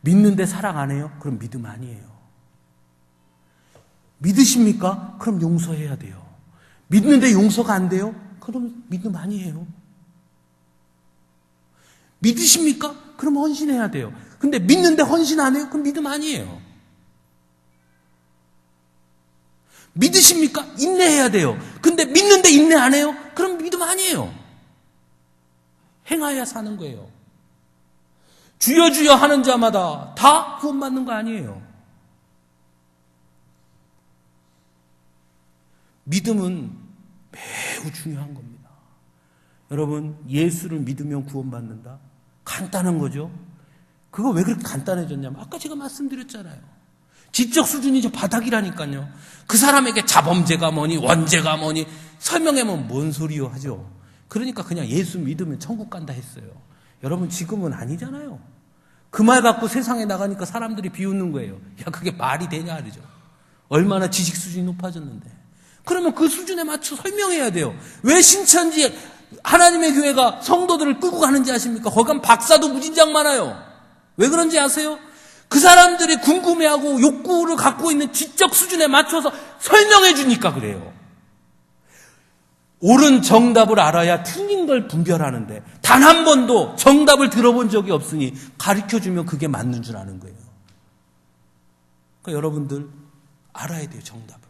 믿는데 사랑 안 해요? 그럼 믿음 아니에요. 믿으십니까? 그럼 용서해야 돼요. 믿는데 용서가 안 돼요? 그럼 믿음 아니에요. 믿으십니까? 그럼 헌신해야 돼요. 근데 믿는데 헌신 안 해요? 그럼 믿음 아니에요. 믿으십니까? 인내해야 돼요. 근데 믿는데 인내 안 해요? 그럼 믿음 아니에요. 행하여 사는 거예요. 주여 주여 하는 자마다 다 구원받는 거 아니에요. 믿음은 매우 중요한 겁니다. 여러분, 예수를 믿으면 구원받는다? 간단한 거죠. 그거 왜 그렇게 간단해졌냐면 아까 제가 말씀드렸잖아요. 지적 수준이 이제 바닥이라니까요. 그 사람에게 자범죄가 뭐니 원죄가 뭐니 설명하면 뭔 소리요 하죠. 그러니까 그냥 예수 믿으면 천국 간다 했어요. 여러분 지금은 아니잖아요. 그 말 갖고 세상에 나가니까 사람들이 비웃는 거예요. 야 그게 말이 되냐 그러죠. 얼마나 지식 수준이 높아졌는데. 그러면 그 수준에 맞춰 설명해야 돼요. 왜 신천지 하나님의 교회가 성도들을 끌고 가는지 아십니까? 거기 가면 박사도 무진장 많아요. 왜 그런지 아세요? 그 사람들이 궁금해하고 욕구를 갖고 있는 지적 수준에 맞춰서 설명해 주니까 그래요. 옳은 정답을 알아야 틀린 걸 분별하는데 단 한 번도 정답을 들어본 적이 없으니 가르쳐주면 그게 맞는 줄 아는 거예요. 그러니까 여러분들 알아야 돼요. 정답을.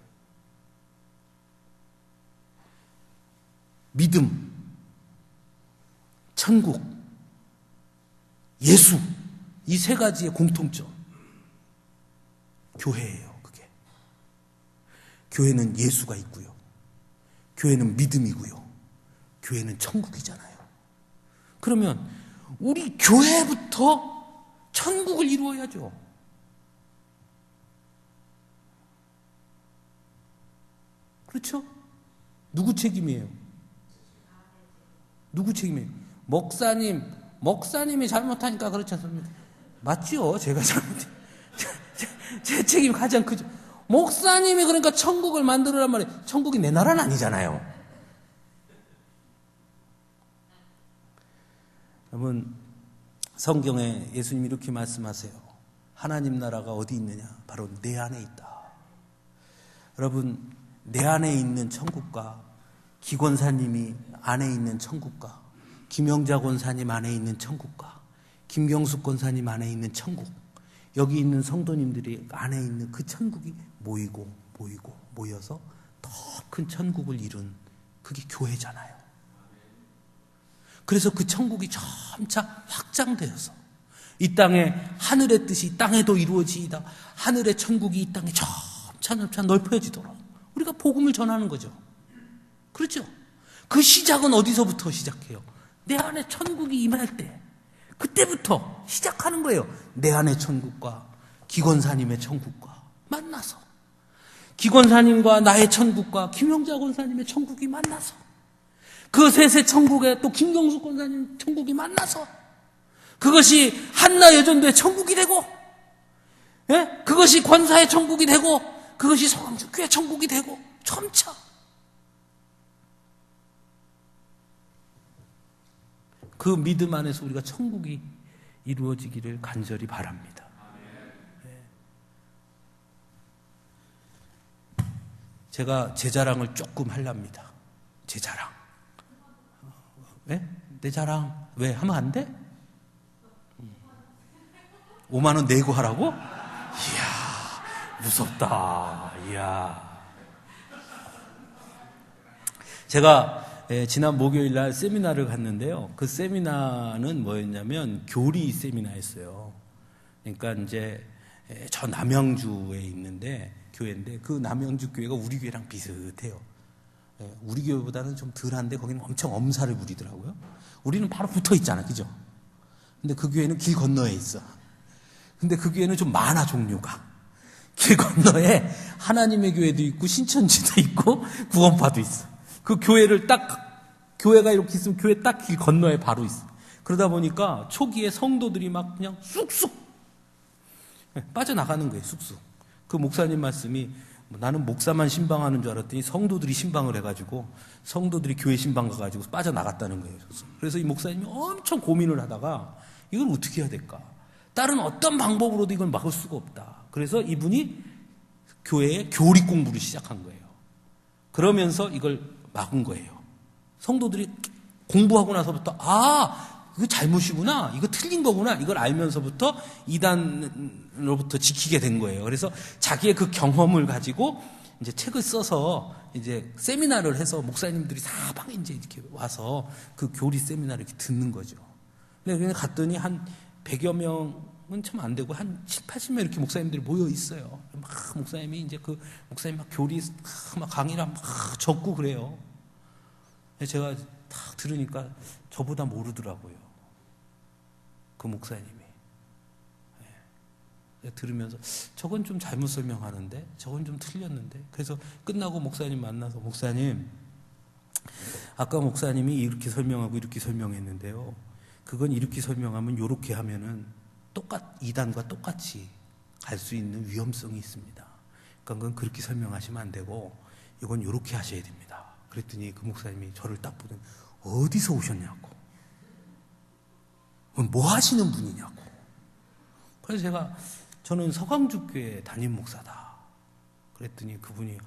믿음, 천국, 예수 이 세 가지의 공통점. 교회예요. 그게. 교회는 예수가 있고요. 교회는 믿음이고요. 교회는 천국이잖아요. 그러면 우리 교회부터 천국을 이루어야죠. 그렇죠? 누구 책임이에요? 누구 책임이에요? 목사님이 잘못하니까 그렇지 않습니까? 맞죠? 제가 제 책임이 가장 크죠. 목사님이 그러니까 천국을 만들으란 말이에요. 천국이 내 나라는 아니잖아요. 여러분, 성경에 예수님이 이렇게 말씀하세요. 하나님 나라가 어디 있느냐? 바로 내 안에 있다. 여러분, 내 안에 있는 천국과 기권사님이 안에 있는 천국과 김영자 권사님 안에 있는 천국과 김경숙 권사님 안에 있는 천국, 여기 있는 성도님들이 안에 있는 그 천국이 모여서 더 큰 천국을 이룬 그게 교회잖아요. 그래서 그 천국이 점차 확장되어서 이 땅에 하늘의 뜻이 이 땅에도 이루어지이다. 하늘의 천국이 이 땅에 점차 넓혀지도록 우리가 복음을 전하는 거죠. 그렇죠? 그 시작은 어디서부터 시작해요? 내 안에 천국이 임할 때 그때부터 시작하는 거예요. 내 안의 천국과 기권사님의 천국과 만나서, 기권사님과 나의 천국과 김영자 권사님의 천국이 만나서, 그 셋의 천국에 또 김경숙 권사님 천국이 만나서, 그것이 한나 여전도의 천국이 되고, 예? 그것이 권사의 천국이 되고, 그것이 서강주교의 천국이 되고, 점차 그 믿음 안에서 우리가 천국이 이루어지기를 간절히 바랍니다. 네. 제가 제 자랑을 조금 하렵니다. 제 자랑. 왜? 내 자랑 왜 하면 안 돼? 5만 원 내고 하라고? 이야, 무섭다. 이야. 제가 지난 목요일 날 세미나를 갔는데요. 그 세미나는 뭐였냐면 교리 세미나였어요. 그러니까 이제 저 남양주에 있는데 교회인데 그 남양주 교회가 우리 교회랑 비슷해요. 우리 교회보다는 좀 덜한데 거기는 엄청 엄살을 부리더라고요. 우리는 바로 붙어 있잖아, 그죠? 근데 그 교회는 길 건너에 있어. 근데 그 교회는 좀 많아, 종류가. 길 건너에 하나님의 교회도 있고 신천지도 있고 구원파도 있어. 그 교회를 교회가 이렇게 있으면 교회 딱 길 건너에 바로 있어. 그러다 보니까 초기에 성도들이 막 그냥 쑥쑥 빠져나가는 거예요, 쑥쑥. 그 목사님 말씀이 나는 목사만 신방하는 줄 알았더니 성도들이 신방을 해가지고 성도들이 교회 신방 가가지고 빠져나갔다는 거예요. 그래서 이 목사님이 엄청 고민을 하다가 이걸 어떻게 해야 될까? 다른 어떤 방법으로도 이걸 막을 수가 없다. 그래서 이분이 교회에 교리 공부를 시작한 거예요. 그러면서 이걸 막은 거예요. 성도들이 공부하고 나서부터 이거 잘못이구나, 이거 틀린 거구나, 이걸 알면서부터 이단으로부터 지키게 된 거예요. 그래서 자기의 그 경험을 가지고 이제 책을 써서 이제 세미나를 해서 목사님들이 사방에 이제 이렇게 와서 그 교리 세미나를 이렇게 듣는 거죠. 근데 갔더니 한 100여 명은 참 안 되고 한 7, 80명 이렇게 목사님들이 모여 있어요. 막 목사님이 이제 그 목사님 막 교리 막 강의를 막 적고 그래요. 제가 딱 들으니까 저보다 모르더라고요. 그 목사님이. 들으면서 저건 좀 잘못 설명하는데, 저건 좀 틀렸는데. 그래서 끝나고 목사님 만나서, 목사님, 아까 목사님이 이렇게 설명하고 이렇게 설명했는데요. 그건 이렇게 설명하면 이렇게 하면은 이단과 똑같이 갈 수 있는 위험성이 있습니다. 그러니까 그건 그렇게 설명하시면 안 되고 이건 이렇게 하셔야 됩니다. 그랬더니 그 목사님이 저를 딱 보더니 어디서 오셨냐고, 뭐 하시는 분이냐고. 그래서 저는 서강주교회 담임 목사다. 그랬더니 그분이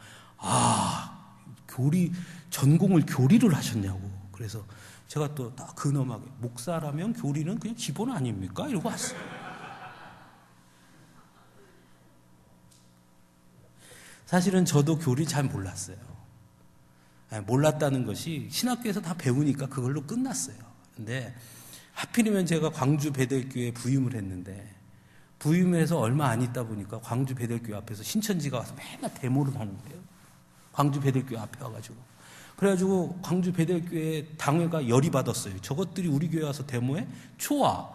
전공을 교리를 하셨냐고. 그래서 제가 또 딱 근엄하게, 목사라면 교리는 그냥 기본 아닙니까? 이러고 왔어요. 사실은 저도 교리 잘 몰랐어요. 몰랐다는 것이 신학교에서 다 배우니까 그걸로 끝났어요. 근데 하필이면 제가 광주 베델교회에 부임을 했는데, 부임을 해서 얼마 안 있다 보니까 광주 베델교회 앞에서 신천지가 와서 맨날 데모를 하는 거예요. 광주 베델교회 앞에 와가지고. 그래가지고 광주 베델교회 당회가 열이 받았어요. 저것들이 우리 교회 와서 데모해? 좋아.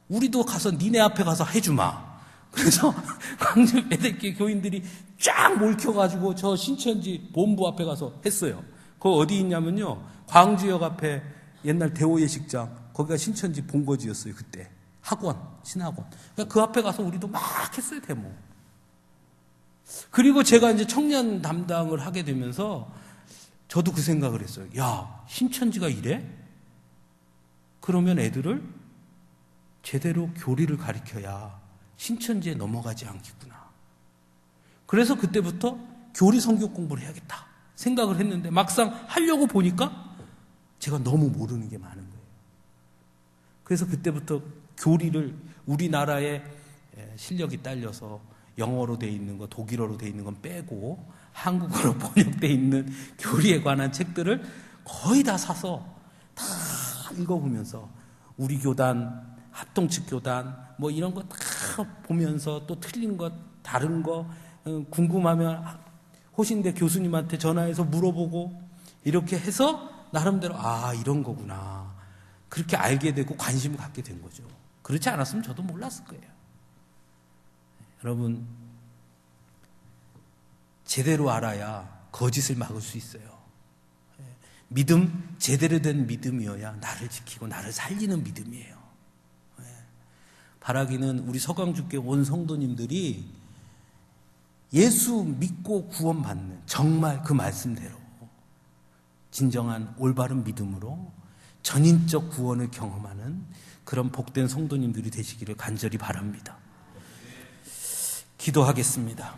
우리도 가서 니네 앞에 가서 해주마. 그래서 광주 베델교회 교인들이 쫙 몰켜가지고 저 신천지 본부 앞에 가서 했어요. 그거 어디 있냐면요, 광주역 앞에 옛날 대호 예식장, 거기가 신천지 본거지였어요, 그때. 학원, 신학원. 그러니까 그 앞에 가서 우리도 막 했어요, 데모. 그리고 제가 이제 청년 담당을 하게 되면서 저도 그 생각을 했어요. 야, 신천지가 이래? 그러면 애들을 제대로 교리를 가르쳐야 신천지에 넘어가지 않겠구나. 그래서 그때부터 교리 성경 공부를 해야겠다 생각을 했는데 막상 하려고 보니까 제가 너무 모르는 게 많은 거예요. 그래서 그때부터 교리를 우리나라의 실력이 딸려서 영어로 돼 있는 거, 독일어로 돼 있는 건 빼고 한국어로 번역돼 있는 교리에 관한 책들을 거의 다 사서 다 읽어보면서 우리 교단, 합동측 교단 뭐 이런 거 다 보면서 또 틀린 것, 다른 거 궁금하면 호신대 교수님한테 전화해서 물어보고 이렇게 해서 나름대로 이런 거구나. 그렇게 알게 되고 관심을 갖게 된 거죠. 그렇지 않았으면 저도 몰랐을 거예요. 여러분, 제대로 알아야 거짓을 막을 수 있어요. 믿음, 제대로 된 믿음이어야 나를 지키고 나를 살리는 믿음이에요. 바라기는 우리 서강주교 온 성도님들이 예수 믿고 구원받는 정말 그 말씀대로 진정한 올바른 믿음으로 전인적 구원을 경험하는 그런 복된 성도님들이 되시기를 간절히 바랍니다. 기도하겠습니다.